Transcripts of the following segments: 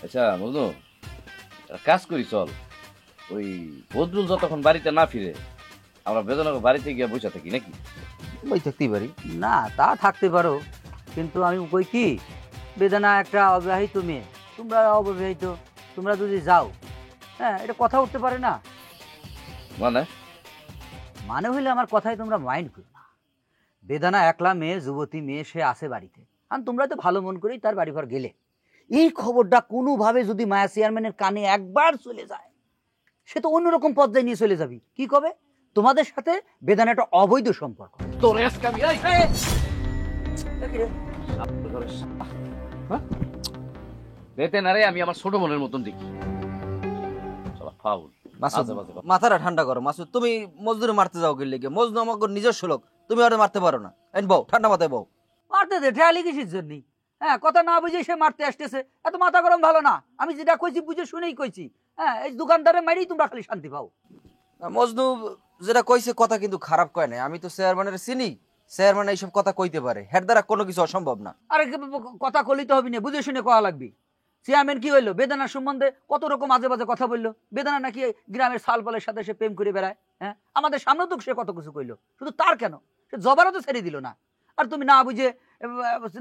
আচ্ছা বুঝলো, কাজ করি চল, ওই বদরুল যতক্ষণ বাড়িতে না ফিরে আমরা বেদনাকে বাড়িতে গিয়ে বসে থাকি নাকি? ওই থাকতেই পারি। না তা থাকতে পারো, কিন্তু আমি কই কি, বেদনা একটা অবিবাহিত মেয়ে, তোমরা অবিবাহিত, তোমরা যদি যাও, হ্যাঁ এটা কথা উঠতে পারে না। মানে মানে হইলে আমার কথাই তোমরা মাইন্ড করো না। বেদনা একলা মেয়ে, যুবতী মেয়ে, সে আসে বাড়িতে, আর তোমরা তো ভালো মন করেই তার বাড়ি ঘর গেলে। এই খবরটা কোনোভাবে যদি মায়া চেয়ারম্যানের কানে একবার চলে যায়, সে তো অন্যরকম পর্যায়ে নিয়ে চলে যাবি। কি কবে তোমাদের সাথে বেদনা একটা অবৈধ সম্পর্ক। তোর আজকে আমি বেতেনারে আমি আমার ছোট বোনের মতন দেখি। ফাউল মাসুদ, আজে বাজে কথা। মাথাটা ঠান্ডা করো মাসুদ। তুমি মজদুরে মারতে যাও গেলে গিয়ে, মজনু আমাকে নিজস্ব লোক, তুমি ওটা মারতে পারো না। বউ ঠান্ডা মাথায় বউ। মারতে দে, ঠেয়ালি কিসের জন্য? হ্যাঁ, কথা না বুঝে সে মারতে আসতেছে, এত মাথা গরম ভালো না। আমি যেটা কইছি বুঝে শুনেই কইছি। হ্যাঁ, এই দোকানদারে মারি তোমরা খালি শান্তি পাও। মজনু যেটা কইছে কথা কিন্তু খারাপ কয় নাই, আমি তো চেয়ারম্যানের চিনি, চেয়ারম্যান এইসব কথা কইতে পারে, হের দ্বারা কোনো কিছু অসম্ভব না। আরে কথা কলি তো হবে না, বুঝে শুনে কওয়া লাগবে। চেয়ারম্যান কি হইলো, বেদানার সম্বন্ধে কত রকম আজে বাজে কথা বললো। বেদানা নাকি গ্রামের সালপালের সাথে সে প্রেম করে বেড়ায়। হ্যাঁ, আমাদের সামনেও তো সে কত কিছু কইলো, শুধু তার কেন, সে জবারও তো ছেড়ে দিল না। আর তুমি না বুঝে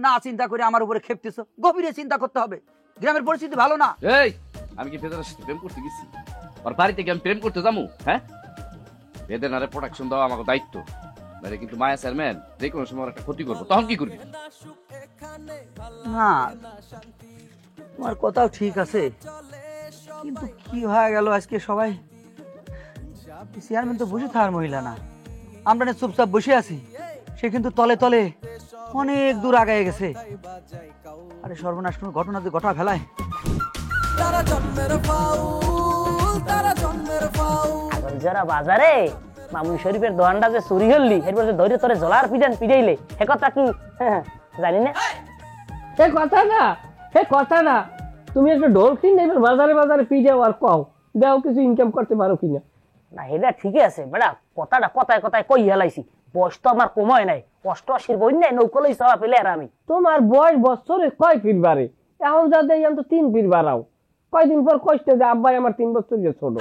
না চিন্তা করে আমার উপরে খেপতেছো। গভীরে চিন্তা করতে হবে, গ্রামের পরিস্থিতি ভালো না। এই আমি কি বেদনার সাথে প্রেম করতে গেছি? আর বাড়িতে কি আমি প্রেম করতে যাবো? হ্যাঁ, বেদনারে প্রোটেকশন দেওয়া আমার দায়িত্ব, নাহলে কিন্তু মায়া চেয়ারম্যান যে কোনো সময় ওর একটা ক্ষতি করবো, তখন কি করবি? না, তোমার কথাও ঠিক আছে, কিন্তু কি হয়ে গেল আজকে সবাই, চেয়ারম্যান তো বসে থাকার মহিলা না, আমরা না চুপচাপ বসে আছি, সে কিন্তু তলে তলে অনেক দূর আগায় গেছে। আরে সর্বনাশ, কোনো ঘটনা যে ঘটা ফেলায়। যারা বাজারে মামুন শরীফের দোকানটা যে চুরি হলি, এরপর যে ধরে তোরে জলার পিটান পিটাইলে, সে কথা কি জানি না? সে কথা না, সে কথা না। তুমি একটা ঢোল কিনে এবার বাজারে বাজারে পিটাও আর কও দাও কিছু ইনকাম করতে পারো কিনা। না এটা ঠিকই আছে বেড়া, কথাটা কথায় কথায় কই হেলাইছি। বয়স তো আমার কময় নাই, 88 বন্যায় নৌকলই চাওয়া পেলে আর আমি। তোমার বয়স বছরে কয় ফির বাড়ে? এখন যা দেই আমি তো 3 ফির বাড়াও। কয়দিন পর কষ্টে যে আব্বাই আমার 3 বছর যে ছোট।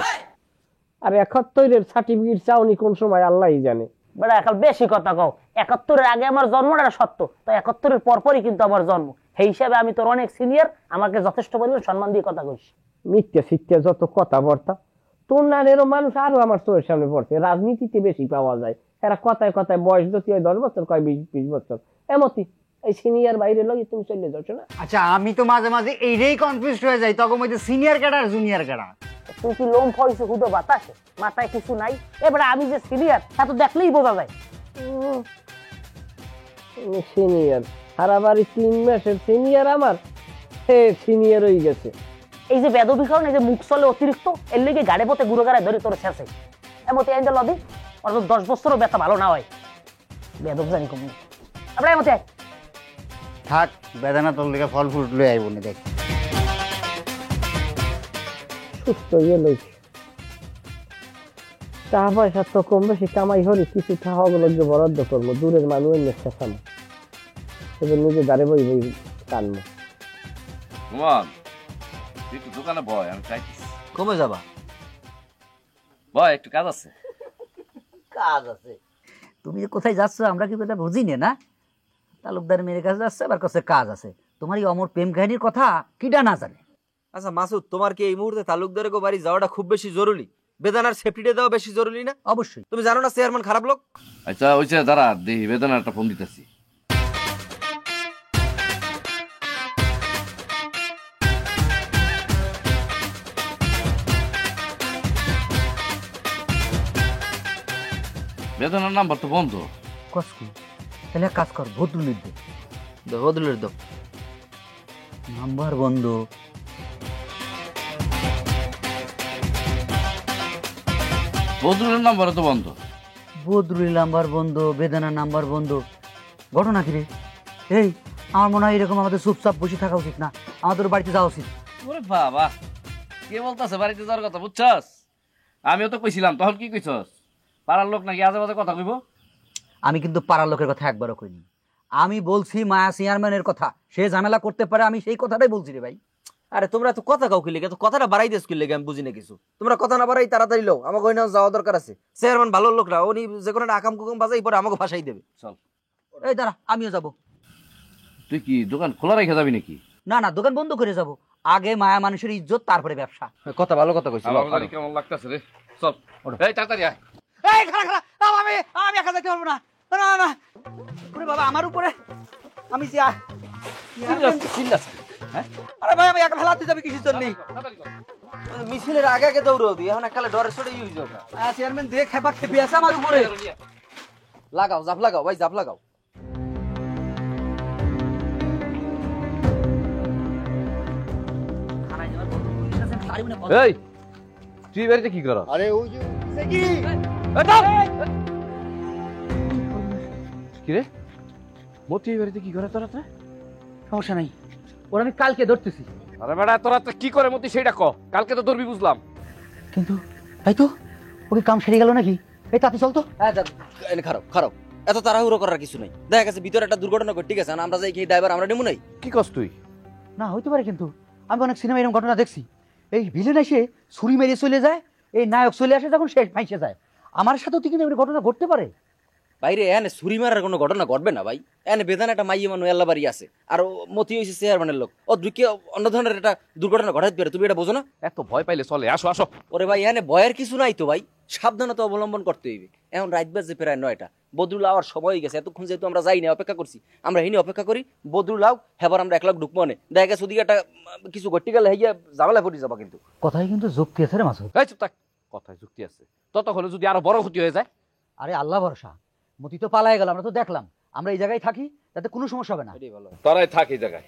আর 71-এর সার্টিফিকেট চাওনি কোন সময় আল্লাহই জানে। বেড়া এখন বেশি কথা কও। 71-এর আগে আমার জন্মটা সত্য, তো 71-এর পরপরই কিন্তু আমার জন্ম। সেই হিসাবে আমি তোর অনেক সিনিয়র, আমাকে যথেষ্ট পরিমাণ সম্মান দিয়ে কথা কইস। মিথ্যা সিথ্যা যত কথাবার্তা, তোর না এরও মানুষ আরো আমার চোখের সামনে পড়ছে। রাজনীতিতে বেশি পাওয়া যায়, এরা কথায় কথায় বয়স যদি হয় 10 বছর, কয় 20 বছর, এমতি এই সিনিয়র বাইরে লগে তুমি চলে যাচ্ছ না। আচ্ছা, আমি তো মাঝে মাঝে এইটাই কনফিউজ হয়ে যাই, তখন ওই যে সিনিয়র ক্যাডা আর জুনিয়র ক্যাডা। তুই কি লোম ফয়েছে হুদো বাতাসে, মাথায় কিছু নাই? এবারে আমি যে সিনিয়র তা তো দেখলেই বোঝা যায়। সিনিয়র সারা বাড়ি 3 মাসের সিনিয়র আমার, সে সিনিয়র হয়ে গেছে। এই যে বেদবি কারণ, এই যে মুখ চলে অতিরিক্ত, এর লেগে গাড়ে পথে গুঁড়ো গাড়ায় ধরে তোর শেষে এমতে আইন লদি, আর 10 বছরও ব্যথা ভালো না হয়। বেদব জানি কম আমরা এমতে আয়। থাক, বেদানা তোর লেগে ফল ফ্রুট লয়ে আইব না, দেখ। সুস্থ ইয়ে লইছে, টাকা পয়সা তো কম বেশি কামাই হলে কিছু টাকা ওগুলোকে বরাদ্দ করবো, দূরের মানুষ নেশানো, এবার নিজে দাঁড়ে বই বই টানবো। রুমান, তুই একটু দোকানে বয়, আমি চাইতেছি। কমে যাবা? বয়, একটু কাজ আছে। কাজ আছে? তুমি যে কোথায় যাচ্ছ আমরা কি এটা বুঝি না? তালুকদার মেয়ের কাছে যাচ্ছে, আবার কাছে কাজ আছে। তোমার এই অমর প্রেম কাহিনীর কথা কিডা না জানে? আচ্ছা মাসুদ, তোমার কি এই মুহূর্তে তালুকদারের বাড়ি যাওয়াটা খুব বেশি জরুরি? বেদানার সেফটিটা দেওয়া বেশি জরুরি না? অবশ্যই। তুমি জানো না চেয়ারম্যান খারাপ লোক? আচ্ছা ওইছে দাঁড়া, দেখি বেদনার একটা ফোন দিতেছি। বেদনার নাম্বার তো বন্ধ। কসকু, তাহলে এক কাজ কর, ভদ্রুলের দে। বদলের দাও নাম্বার বন্ধ। বদরুলের নাম্বার তো বন্ধ। বদরুলের নাম্বার বন্ধ, বেদানার নাম্বার বন্ধ। ঘটনা কি রে? এই, আমার মনে হয় এরকম আমাদের চুপচাপ বসে থাকা উচিত না, আমাদের বাড়িতে যাওয়া উচিত। ওরে বাবা, কে বলতেছে বাড়িতে যাওয়ার কথা, বুঝছস? আমিও তো কইছিলাম, তখন কি কইছস? পাড়ার লোক নাকি আজে বাজে কথা কইব? আমি কিন্তু পাড়ার লোকের কথা একবারও কইনি, আমি বলছি মায়া চেয়ারম্যানের কথা। সে ঝামেলা করতে পারে, আমি সেই কথাটাই বলছি রে ভাই। আরে তোমরা তো কথা কাউ কি লেগে, তো কথাটা বাড়াই দিস কি লেগে আমি বুঝি না কিছু। তোমরা কথা না বাড়াই তাড়াতাড়ি লো, আমাকে ওই যাওয়া দরকার আছে। চেয়ারম্যান ভালো লোক না, উনি যে কোনো আকাম কুকাম বাজাই পরে আমাকে ভাসাই দেবে। চল। এই দাঁড়া, আমিও যাব। তুই কি দোকান খোলা রেখে যাবি নাকি? না না, দোকান বন্ধ করে যাব। আগে মায়া মানুষের ইজ্জত, তারপরে ব্যবসা। কথা ভালো কথা কইছি। কেমন লাগতেছে রে? চল এই তাড়াতাড়ি আয়। এই খাড়া খাড়া, আমি আমি একা যেতে পারবো না। না না ওরে বাবা, আমার উপরে আমি যা। আরে ভাই, আমি একা ফেলাতে যাবি কিসের জন্য? মিছিলের আগে আগে দৌড়াও দি, এখন একালে ডরে ছড়ে ইউজ হবে। চেয়ারম্যান দিয়ে খেপা খেপি আছে আমার উপরে। লাগাও জাপ লাগাও ভাই, জাপ লাগাও। এই তুই বাড়িতে কি কর? আরে ওই যে কি রে মতি এই বাড়িতে কি করে তোরা? সমস্যা নাই, ওরা আমি কালকে ধরতেছি। আরে বেটা তোরা কি করে মতি সেটা ক, কালকে তো ধরবি বুঝলাম। কিন্তু তাই তো, ওকে কাম সেরে গেল নাকি? এই তাতে চল তো। হ্যাঁ এনে খারাপ খারাপ, এত তাড়াহুড়ো করার কিছু নাই। দেখা গেছে ভিতরে একটা দুর্ঘটনা ঘটে গেছে, আমরা যাই কি ড্রাইভার আমরা নেবো নাই। কি কস তুই? না হইতে পারে, কিন্তু আমি অনেক সিনেমা এরকম ঘটনা দেখছি। এই ভিলেন এসে ছুরি মেরে চলে যায়, এই নায়ক চলে আসে যখন সে ফাঁসে যায়। আমার সাথেও তো কিন্তু এরকম ঘটনা ঘটতে পারে। বাইরে এনে ছুরি মারার কোনো ঘটনা ঘটবে না ভাই। এনে বেদান একটা মাইয়ে মানুষ এল্লা বাড়ি আছে, আর মতি হয়েছে চেয়ারম্যানের লোক। ও দুঃখে অন্য ধরনের একটা দুর্ঘটনা ঘটাতে পারে, তুমি এটা বোঝো না? এত ভয় পাইলে চলে, আসো আসো। ওরে ভাই এনে ভয়ের কিছু নাই তো ভাই, সাবধানতা অবলম্বন করতে হইবে। এখন রাত বাজে প্রায় 9টা, বদরুল আওয়ার সময় হয়ে গেছে। এতক্ষণ যেহেতু আমরা যাই না, অপেক্ষা করছি, আমরা হিনি অপেক্ষা করি। বদরুল আও হেবার আমরা 1 লাখ ঢুকবো নে। দেখা গেছে ওদিকে একটা কিছু ঘটে গেলে হইয়া ঝামেলা পড়ে যাবা। কিন্তু কথাই কিন্তু যুক্তি আছে রে মাসুদ। এই চুপ থাক, কথায় যুক্তি আছে। ততক্ষণে যদি আরো বড় ক্ষতি হয়ে যায়? আরে আল্লাহ ভরসা, মতি তো পালায় গেল, আমরা তো দেখলাম। আমরা এই জায়গায় থাকি, তাতে কোনো সমস্যা হবে না। এটাই ভালো। তোরাই থাক এই জায়গায়।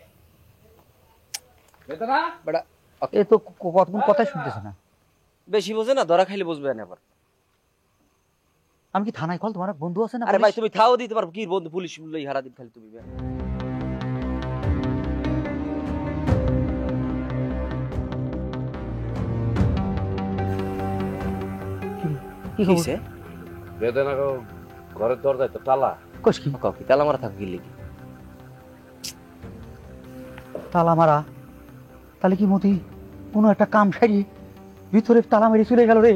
বেটা বেটা এ তো কতক্ষণ কথাই শুনতেছে না। বেশি বোঝে না, ধরা খাইলে বুঝবে না আবার। আমি কি থানায় কল, তোমার বন্ধু আছে না? আরে ভাই তুমি থাও দিতে পারবো কি বন্ধু, পুলিশ লই হারা দিন খালি তুমি। কি খবর? বেদনা ঘরের দরজায় তো তালা। কস কি? কি তালা মারা থাকো কি লেগে? তালা মারা? তাহলে কি মতি কোনো একটা কাম সারিয়ে ভিতরে তালা মেরে চলে গেল রে?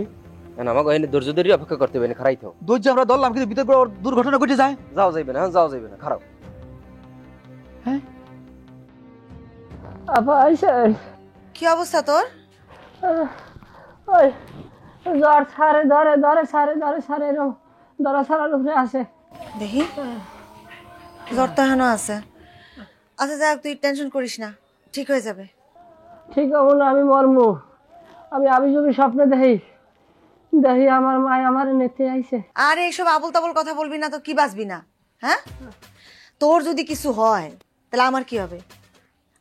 না আমাকে এনে ধৈর্য ধরে অপেক্ষা করতে হবে না, খারাই থাও। ধৈর্য আমরা ধরলাম, কিন্তু ভিতরে দুর্ঘটনা ঘটে যায়। যাও যাইবে না, যাও যাইবে না, খারাপ। হ্যাঁ আপা আইসেন? কি অবস্থা তোর? ওই জ্বর ছাড়ে ধরে ধরে ছাড়ে ধরে ছাড়ে এরকম ধরা ছাড়ার উপরে আসে। দেখি জ্বর তো এখনো আছে। আচ্ছা যাক, তুই টেনশন করিস না, ঠিক হয়ে যাবে। ঠিক হবো না, আমি মরমু। আমি আবিজুবি স্বপ্নে দেখি দেখি আমার মা আমার নেতে আইছে। আরে এইসব আবল তাবল কথা বলবি না তো কি বাঁচবি না? হ্যাঁ, তোর যদি কিছু হয় তাহলে আমার কি হবে?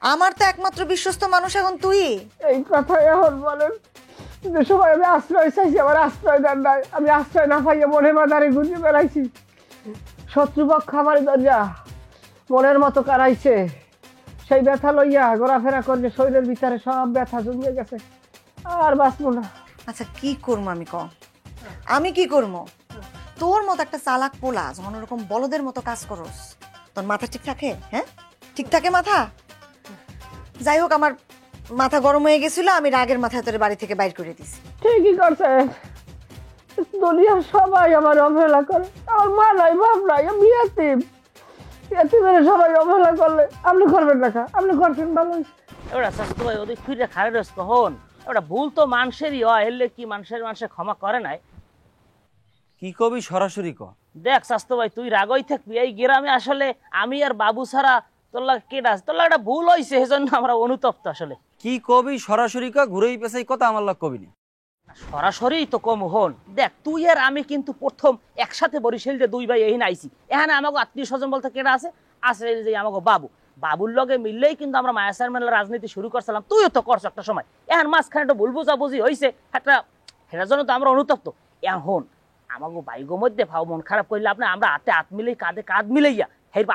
আমার তো একমাত্র বিশ্বস্ত মানুষ এখন তুই। এই কথা এখন বলেন যে সময় আমি আশ্রয় চাইছি, আমার আশ্রয় দেন নাই। আমি আশ্রয় না পাইয়ে মনে মাদারে ঘুরিয়ে বেড়াইছি। শত্রুপক্ষ আমার দরজা মনের মতো কারাইছে। সেই ব্যথা লইয়া ঘোরাফেরা করলে শরীরের ভিতরে সব ব্যথা জমিয়ে গেছে, আর বাঁচবো না। আচ্ছা কি করবো আমি, ক আমি কি করবো? তোর মতো একটা চালাক পোলা যখন ওরকম বলদের মতো কাজ করস, তোর মাথা ঠিক থাকে? হ্যাঁ ঠিক থাকে মাথা? যাই হোক, আমার মাথা গরম হয়ে গেছিল, আমি রাগের মাথায় তোর বাড়ি থেকে বাইর করে দিছি। ঠিকই করছে, দুনিয়ার সবাই আমার অবহেলা করে। আমার মা নাই, বাপ নাই, আমি এতিম। এতিমের সবাই অবহেলা করলে আপনি করবেন না? আপনি করছেন ভালো। এবার স্বাস্থ্য ভাই ওদের ফিরে খারে রস কখন ওটা ভুল তো মানুষেরই হয়, এলে কি মানুষের ক্ষমা করে নাই? কি কবি সরাসরি ক। দেখ স্বাস্থ্য ভাই, তুই রাগই থাকবি, এই গ্রামে আসলে আমি আর বাবু ছাড়া তোর লাগে কেডা আছে? তোর লাগে একটা ভুল হয়েছে, সেজন্য আমরা অনুতপ্ত। আসলে কি কবি সরাসরি ক, ঘুরেই পেছাই কথা আমার লাগ কবি না। সরাসরি তো কম হন। দেখ তুই আর আমি কিন্তু প্রথম একসাথে বরিশাল যে 2 ভাই এই আইছি, এখানে আমাকে আত্মীয় স্বজন বলতে কেডা আছে? আছে যে আমাকে বাবুর লগে মিললেই কিন্তু আমরা মায়া চেয়ারম্যানের রাজনীতি শুরু করছিলাম। তুইও তো করছ একটা সময়। এখন মাঝখানে একটা ভুল বুঝাবুঝি হয়েছে, একটা সেটার জন্য তো আমরা অনুতপ্ত। এখন আমাকে বাইগো মধ্যে ভাও মন খারাপ করলে আমরা হাতে হাত মিলেই কাঁধে কাঁধ মিলাইয়া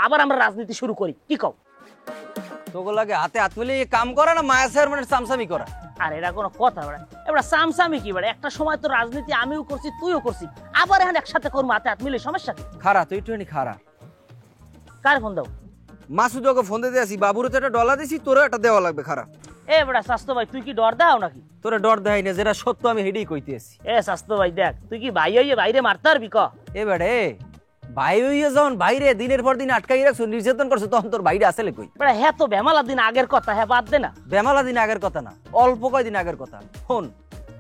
আবার আমরা রাজনীতি শুরু করি, কি কও? তোকে লাগে হাতে হাত মিলে কাম করা না মায়া চেয়ারম্যানের চামচামি করা? আর এটা কোনো কথা বলে? এবার সামসামি কি বলে? একটা সময় তো রাজনীতি আমিও করছি, তুইও করছি, আবার এখন একসাথে করবো হাতে হাত মিলে, সমস্যা কি? খারা তুই একটুখানি খারা। কার ফোন দাও? মাসুদকে ফোন দিতে আসি, বাবুরও তো একটা ডলা দিছি, তোরও একটা দেওয়া লাগবে। খারা এ বেটা স্বাস্থ্য ভাই তুই কি ডর দাও নাকি? তোরা ডর দেখাই না, যেটা সত্য আমি হেডেই কইতেছি। এ স্বাস্থ্য ভাই দেখ তুই কি ভাই হইয়ে বাইরে মারতে পারবি ক? এবারে ভাই হইয়া যখন বাইরে দিনের পর দিন আটকাই রাখছো, নির্যাতন করছো, তখন তোর বাইরে আসলে কই? বেটা হ্যাঁ তো বেমালা দিন আগের কথা, হ্যাঁ বাদ দে না। বেমালা দিন আগের কথা না, অল্প কয়দিন আগের কথা। শোন,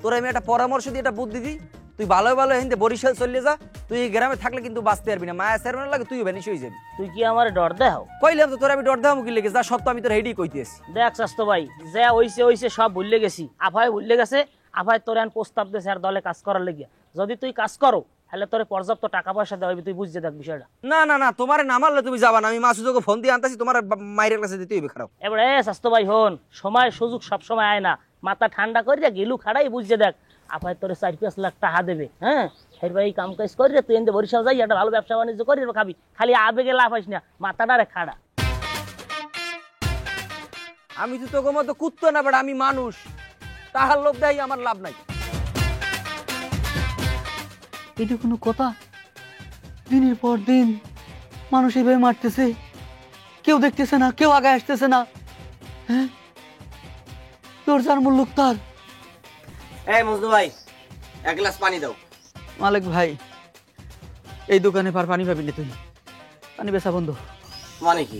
তোর আমি একটা পরামর্শ দিই, একটা বুদ্ধি দিই, তুই ভালো ভালো হিন্দে বরিশাল চলে যা। তুই এই গ্রামে থাকলে কিন্তু বাঁচতে পারবি না, মায়া চেয়ারম্যান লাগে তুইও ভ্যানিশ হয়ে যাবি। তুই কি আমার ডর দেও? কইলাম তো তোর আমি ডর দেওয়া মুখি লেগে, যা সত্য আমি তোর হেডেই কইতেছি। দেখ স্বাস্থ্য ভাই যা হইছে সব ভুললে গেছি, আফাই ভুললে গেছে। আফাই তোর এখন প্রস্তাব দিয়েছে আর দলে কাজ করার লেগিয়া। যদি তুই কাজ করো তাহলে তোর পর্যাপ্ত টাকা পয়সা দেওয়া হবে, তুই বুঝতে দেখ বিষয়টা। না না না, তোমার না মারলে তুমি যাবা না, আমি মাসুদকে ফোন দিয়ে আনতাছি, তোমার মায়ের কাছে দিতে হইবে। খারাপ এবারে স্বাস্থ্য ভাই হন, সময় সুযোগ সব সময় আয় না, মাথা ঠান্ডা করে গেলু খাড়াই বুঝতে দেখ। আপায় তোর 4-5 লাখ টাকা দেবে, হ্যাঁ এরপর এই কাম কাজ করে তুই এনতে বরিশাল যাই, একটা ভালো ব্যবসা বাণিজ্য করি, খাবি। খালি আবেগে লাভ হইস না, মাথাটা রে খাড়া। আমি তো তোকে মতো কুত্তো না বেড়া, আমি মানুষ, তাহার লোভ দেয় আমার লাভ নাই। এটা কোনো কথা? দিনের পর দিন মানুষ এভাবে মারতেছে, কেউ দেখতেছে না, কেউ আগে আসতেছে না। হ্যাঁ, তোর যার মূল্য তার। এই মজনু ভাই, এক গ্লাস পানি দাও। মালিক ভাই, এই দোকানে পানি পাবি না তুই, পানি বেচা বন্ধ। মানে কি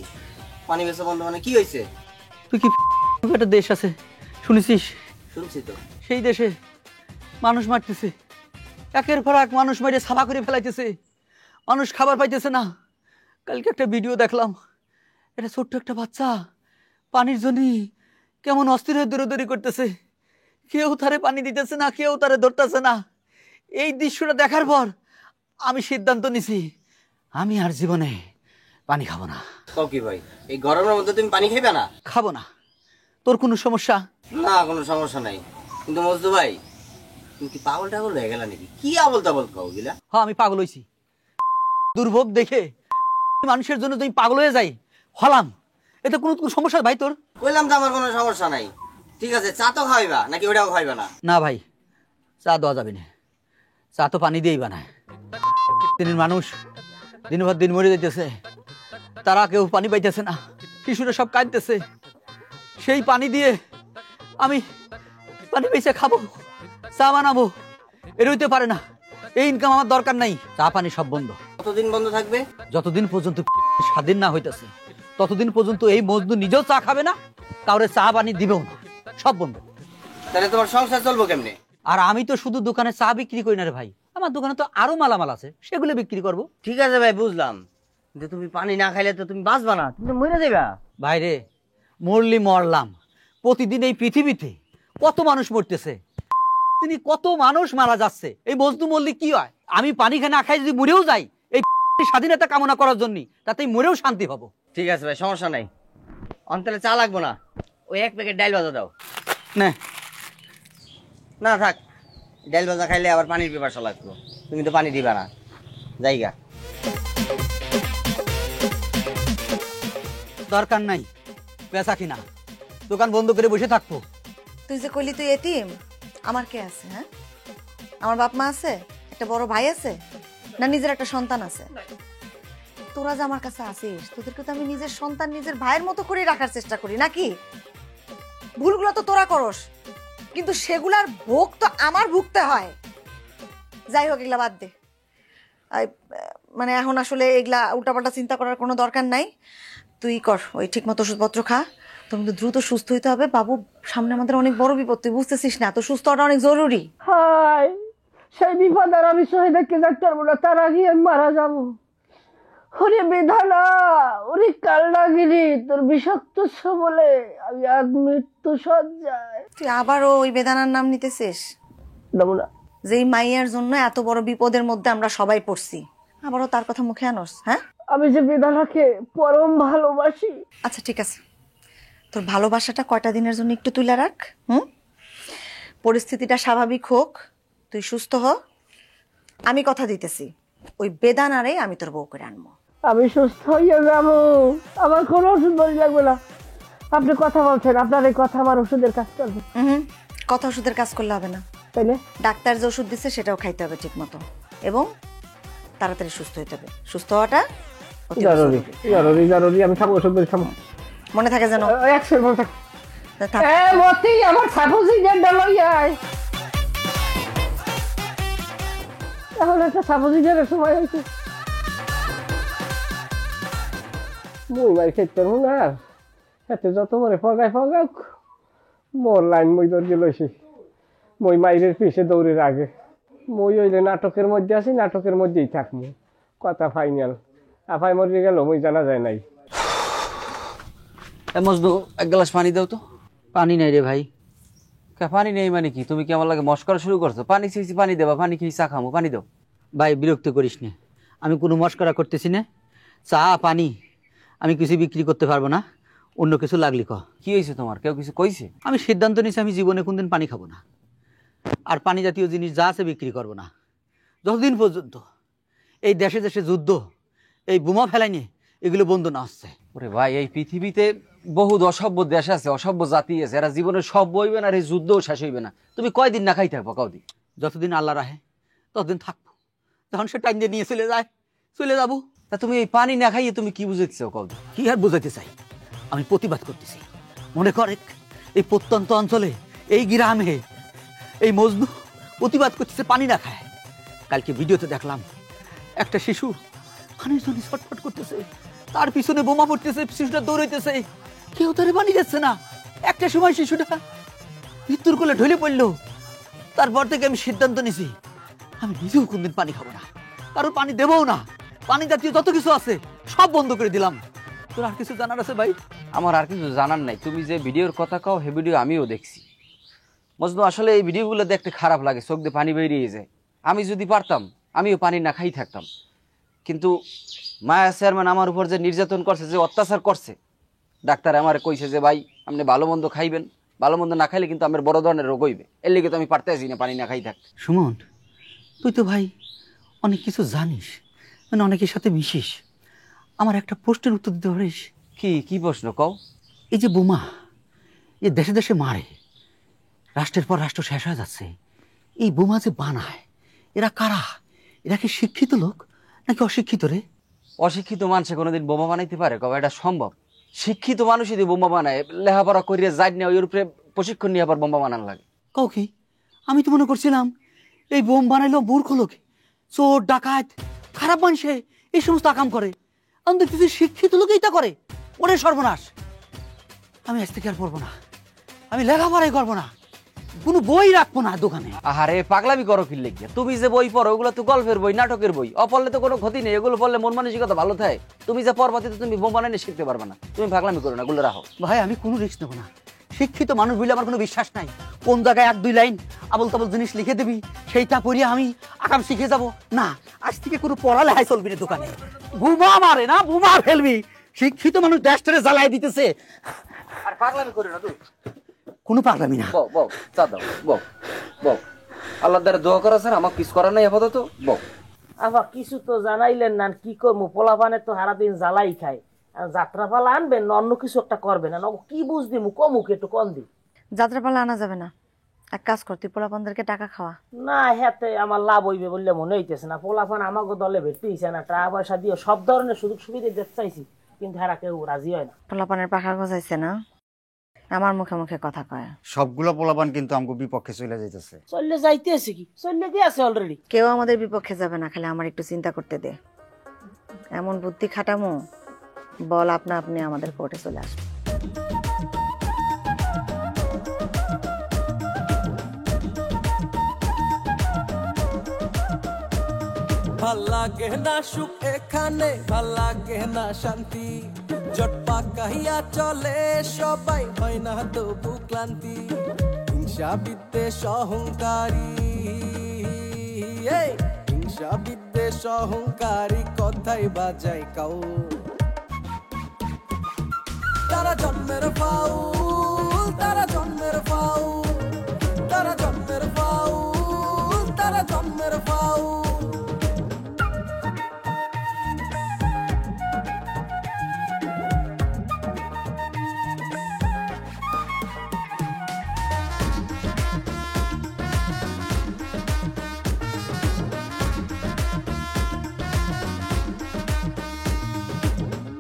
পানি বেচা বন্ধ? মানে কি হয়েছে? তুই কি একটা দেশ আছে শুনেছিস? শুনছি তো। সেই দেশে মানুষ মারতেছে, একের পর এক মানুষ মারিয়ে সাফা করে ফেলাইতেছে, মানুষ খাবার পাইতেছে না। কালকে একটা ভিডিও দেখলাম, এটা ছোট্ট একটা বাচ্চা পানির জন্য কেমন অস্থির হয়ে দৌড়াদৌড়ি করতেছে, কেউ তারে পানি দিতেছে না, কেউ তারে ধরতেছে না। এই দৃশ্যটা দেখার পর আমি সিদ্ধান্ত নিছি, আমি আর জীবনে পানি খাবো না। কি ভাই, এই গরমের মধ্যে তুমি পানি খাইবে না? খাবো না। তোর কোনো সমস্যা? না, কোনো সমস্যা নাই, কিন্তু মজনু ভাই তুমি কি পাগল টাগল হয়ে গেলা নাকি? কি আবল তাবল খাও গিলা? হ্যাঁ, আমি পাগল হয়েছি। দুর্ভোগ দেখে মানুষের জন্য তুমি পাগল হয়ে যাই হলাম, এতে কোনো সমস্যা ভাই তোর? কইলাম তো আমার কোনো সমস্যা নাই। ঠিক আছে, চা তো খাইবা নাকি ওটাও খাইবা না? না ভাই, চা দেওয়া যাবে না, চা তো পানি দিয়েই বানায়। দিনের মানুষ দিন ভর দিন মরে যাইতেছে, তারা কেউ পানি পাইতেছে না, শিশুরা সব কাঁদতেছে। সেই পানি দিয়ে আমি পানি বেঁচে খাবো, চা বানাবো, এর হইতে পারে না। এই ইনকাম আমার দরকার নাই। চা পানি সব বন্ধ। কতদিন বন্ধ থাকবে? যতদিন পর্যন্ত স্বাধীন না হইতেছে ততদিন পর্যন্ত এই মজদুর নিজেও চা খাবে না, কাউরে চা পানি দিবেও না, সব বন্ধ। তাহলে তোমার সংসার চলবো কেমনে? আর আমি তো শুধু দোকানে চা বিক্রি করি না রে ভাই, আমার দোকানে তো আরো মালামাল আছে, সেগুলো বিক্রি করব। ঠিক আছে ভাই, বুঝলাম, কিন্তু তুমি পানি না খাইলে তো তুমি বাঁচবা না, তুমি মরে যাবে। ভাই রে, মরলি মরলাম, প্রতিদিন এই পৃথিবীতে কত মানুষ মরতেছে, তিনি কত মানুষ মারা যাচ্ছে, এই মজদু মরলি কি হয়? আমি পানি না খাই যদি মরেও যাই এই স্বাধীনতা কামনা করার জন্য, তাতেই মরেও শান্তি পাবো। ঠিক আছে ভাই, সমস্যা নাই, অন্তলে চা লাগবো না, ওই 1 প্যাকেট ডাল ভাজা দাও। না না থাক, ডাল ভাজা খাইলে আবার পানির পিপাসা লাগতো, তুমি তো পানি দিবা না। জায়গা দরকার নাই বেচা কিনা, দোকান বন্ধ করে বসে থাকবো। তুই যে কইলি তুই এতিম, আমার কে আছে? হ্যাঁ, আমার বাপ মা আছে, একটা বড় ভাই আছে, না নিজের একটা সন্তান আছে? তোরা যে আমার কাছে আসিস, তোদেরকে তো আমি নিজের সন্তান, নিজের ভাইয়ের মতো করে রাখার চেষ্টা করি নাকি? ভুলগুলো তো তোরা করস, কিন্তু সেগুলার ভোগ তো আমার ভুগতে হয়। যাই হোক, এগুলা বাদ দে। মানে এখন আসলে এগুলা উল্টাপাল্টা চিন্তা করার কোনো দরকার নাই। তুই কর, ওই ঠিক মতো ওষুধপত্র খা, তোর কিন্তু দ্রুত সুস্থ হইতে হবে বাবু। সামনে আমাদের অনেক বড় বিপদ, তুই বুঝতেছিস না? তো সুস্থ হওয়াটা অনেক জরুরি। হাই, সেই বিপদ আর আমি সহে দেখতে যাইতে পারবো না, তার আগে আমি মারা যাবো। ওরে বেধানা, ওরে কালনাগিরি, তোর বিষাক্ত বলে আমি আজ মৃত্যু সজ্জায়। তুই আবারও ওই বেদানার নাম নিতেছিস? নমুনা যেই মাইয়ার জন্য এত বড় বিপদের মধ্যে আমরা সবাই পড়ছি, আবারও তার কথা মুখে আনস? হ্যাঁ, আমি যে বেদানাকে পরম ভালোবাসি। আচ্ছা ঠিক আছে, তোর ভালোবাসাটা কয়টা দিনের জন্য একটু তুলে রাখ। পরিস্থিতিটা স্বাভাবিক হোক, তুই সুস্থ হ, আমি কথা দিতেছি ওই বেদানারে আমি তোর বউ করে আনবো। আমি সুস্থ হইয়া যাবো, আমার কোনো ওষুধ বলি লাগবে না। আপনি কথা বলছেন, আপনার এই কথা আমার ওষুধের কাজ করবে। কথা ওষুধের কাজ করলে হবে না, তাইলে ডাক্তার যে ওষুধ দিচ্ছে সেটাও খাইতে হবে ঠিক মতো, এবং তাড়াতাড়ি সুস্থ হইতে হবে। সুস্থ হওয়াটা অতি জরুরি, জরুরি, জরুরি। আমি খাবো ওষুধ, খাবো, মনে থাকে যেন। একশো মনে থাকে। তা থাক। মতি আমার সাপোজি গেন্ডা লইয়া আয়। এখন একটা সাপোজি গেন্ডার সময় হয়েছে। মই মাই খেতে পারবো না আর এতে যত মরে ফগাই ফগাক মোর লাইন মই দৌড়ে লইছি। মই মাইরের পিছে দৌড়ের আগে মই ওইলে নাটকের মধ্যে আছি, নাটকের মধ্যেই থাকবো। কথা ফাইনাল। আফাই মরে গেল মই জানা যায় নাই। মজনু এক গ্লাস পানি দাও তো। পানি নাই রে ভাই। পানি নেই মানে কি? তুমি কি আমার লাগে মস্করা শুরু করছো? পানি চেয়েছি পানি দেবা, পানি খেয়ে চা খামো, পানি দাও। ভাই বিরক্ত করিস না, আমি কোনো মস্করা করতেছি না। চা পানি আমি কিছু বিক্রি করতে পারবো না, অন্য কিছু লাগলি ক। কি হয়েছে তোমার? কেউ কিছু কইছে? আমি সিদ্ধান্ত নিয়েছি আমি জীবনে কোনদিন পানি খাবো না, আর পানি জাতীয় জিনিস যা আছে বিক্রি করবো না যতদিন পর্যন্ত এই দেশে দেশে যুদ্ধ, এই বোমা ফেলাইনি এগুলো বন্ধ না হচ্ছে। ওরে ভাই, এই পৃথিবীতে বহু অসভ্য দেশ আছে, অসভ্য জাতি আছে, এরা জীবনে সব হইবে না, আর এই যুদ্ধও শেষ হইবে না। তুমি কয়দিন না খাই থাকবো? কদিন? যতদিন আল্লাহ রাহে ততদিন থাকবো, যখন সে টাইম দিয়ে নিয়ে চলে যায় চলে যাবো। তা তুমি এই পানি না খাইয়ে তুমি কি বুঝাইছো? কদিন কি আর বোঝাইতে চাই, আমি প্রতিবাদ করতেছি। মনে করে এই প্রত্যন্ত অঞ্চলে এই গ্রামে এই মজনু প্রতিবাদ করতেছে পানি না খায়। কালকে ভিডিওতে দেখলাম একটা শিশু পানির জন্য ছটফট করতেছে, তার পিছনে বোমা পড়তেছে, শিশুটা দৌড়াইতেছে, কেউ তারে পানি দিচ্ছে না। একটা সময় শিশুটা মৃত্যুর কোলে ঢলে পড়লো। তারপর থেকে আমি সিদ্ধান্ত নিছি আমি নিজেও কোনদিন পানি খাবো না, কারণ পানি দেবও না। পানি জাতীয় যত কিছু আছে সব বন্ধ করে দিলাম। তোর আর কিছু জানার আছে ভাই? আমার আর কিছু জানার নাই। তুমি যে ভিডিওর কথা কও হে ভিডিও আমিও দেখছি। মজনু, আসলে এই ভিডিওগুলো দেখতে খারাপ লাগে, চোখ দিয়ে পানি বেরিয়ে যায়। আমি যদি পারতাম আমিও পানি না খাই থাকতাম, কিন্তু মায়া চেয়ারম্যান আমার উপর যে নির্যাতন করছে, যে অত্যাচার করছে, ডাক্তার আমার কইছে যে ভাই আপনি ভালো মন্দ খাইবেন, ভালো মন্দ না খাইলে কিন্তু আমার বড় ধরনের রোগ হইবে। এর লিগে তো আমি পারতেছি না পানি না খাই থাকতে। সুমন, তুই তো ভাই অনেক কিছু জানিস, মানে অনেকের সাথে মিশিস, আমার একটা প্রশ্নের উত্তর দিতে পারিস? কি কি প্রশ্ন কও? এই যে বোমা এ দেশে দেশে মারে, রাষ্ট্রের পর রাষ্ট্র শেষ হয়ে যাচ্ছে, এই বোমা যে বানায় এরা কারা? এরা কি শিক্ষিত লোক নাকি অশিক্ষিত রে? অশিক্ষিত মানুষে কোনোদিন বোমা বানাইতে পারে? কবে এটা সম্ভব? শিক্ষিত মানুষই দিয়ে বোমা বানায়, লেখাপড়া করিয়ে যাই না, ওই উপরে প্রশিক্ষণ নিয়ে আবার বোমা বানানো লাগে। কাউ কি? আমি তো মনে করছিলাম এই বোম বানাইলো মূর্খ লোক, চোর ডাকাত খারাপ মানুষে এই সমস্ত আকাম করে। আমি দেখতেছি শিক্ষিত লোক এইটা করে। ওরে সর্বনাশ, আমি আজ থেকে আর পড়বো না, আমি লেখাপড়াই করবো না, কোনো বই রাখবো না দোকানে। আহারে পাগলামি করো কি লেগে? তুমি যে বই পড়ো ওগুলো তো গল্পের বই, নাটকের বই, অপড়লে তো কোনো ক্ষতি নেই। এগুলো পড়লে মন মানসিকতা ভালো থাকে। তুমি যে পরবর্তীতে তুমি বোম বানাইলে শিখতে পারবে না। তুমি পাগলামি করো না, এগুলো রাখো। ভাই আমি কোনো রিস্ক নেবো না। শিক্ষিত মানুষ বলে আমার কোনো বিশ্বাস নাই। কোন জায়গায় এক দুই লাইন আবল তাবল জিনিস লিখে দিবি, সেইটা পড়িয়ে আমি আকাম শিখে যাব না। আজ থেকে কোনো পড়ালেখাই চলবি না দোকানে। বোমা মারে না, বোমা ফেলবি। শিক্ষিত মানুষ দেশটারে জ্বালাই দিতেছে। আর পাগলামি করো না তুই। কোনো পাগলামি না। বউ বউ চা দাও, বউ বউ। আল্লাহ দ্বারা দোয়া করা স্যার, আমার কিছু করার নাই আপাতত। বউ আবার কিছু তো জানাইলেন না, কি করবো? পোলাপানে তো সারাদিন জ্বালাই খায়। যাত্রা পালা আনবেন না অন্য কিছু একটা করবেন না, কি বুঝ দিমু কমুক একটু কম দি। যাত্রাপালা আনা যাবে না, এক কাজ কর, তুই পোলাপানদেরকে টাকা খাওয়া। না হেতে আমার লাভ হইবে বললে মনে হইতেছে না। পোলাপান আমাকে দলে ভেটতেইছে না, টাকা পয়সা দিয়ে সব ধরনের সুযোগ সুবিধা দিতে চাইছি, কিন্তু হেরা কেউ রাজি হয় না। পোলাপানের পাখা গজাইছে না, আমার মুখে মুখে কথা কয়। সবগুলো পোলাপান কিন্তু আমাকে বিপক্ষে চলে যাইতেছে। চললে যাইতে আছে কি? চললে কি আছে অলরেডি? কেউ আমাদের বিপক্ষে যাবে না, খালি আমার একটু চিন্তা করতে দে। এমন বুদ্ধি খাটামো বল আপনা আপনি আমাদের কোর্টে চলে আসবে। ভাল লাগে না সুখ এখানে, ভাল লাগে না শান্তি, জট পাকাইয়া চলে সবাই, হয় না তবু ক্লান্তি। হিংসা বিদ্বেষ অহংকারী, হিংসা বিদ্বেষ অহংকারী কথাই বাজাই কাউ। তারা জন্মের ফাউল, তারা জন্মের ফাউল, তারা জন্মের ফাউল, তারা জন্মের ফাউল।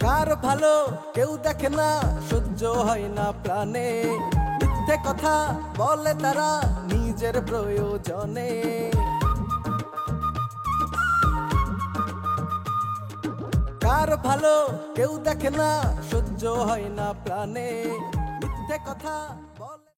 কার ভালো কেউ দেখে না, সহ্য হয় না প্রাণে, মিথ্যে কথা বলে তারা নিজের প্রয়োজনে। কার ভালো কেউ দেখে না, সহ্য হয় না প্রাণে, মিথ্যে কথা বলে।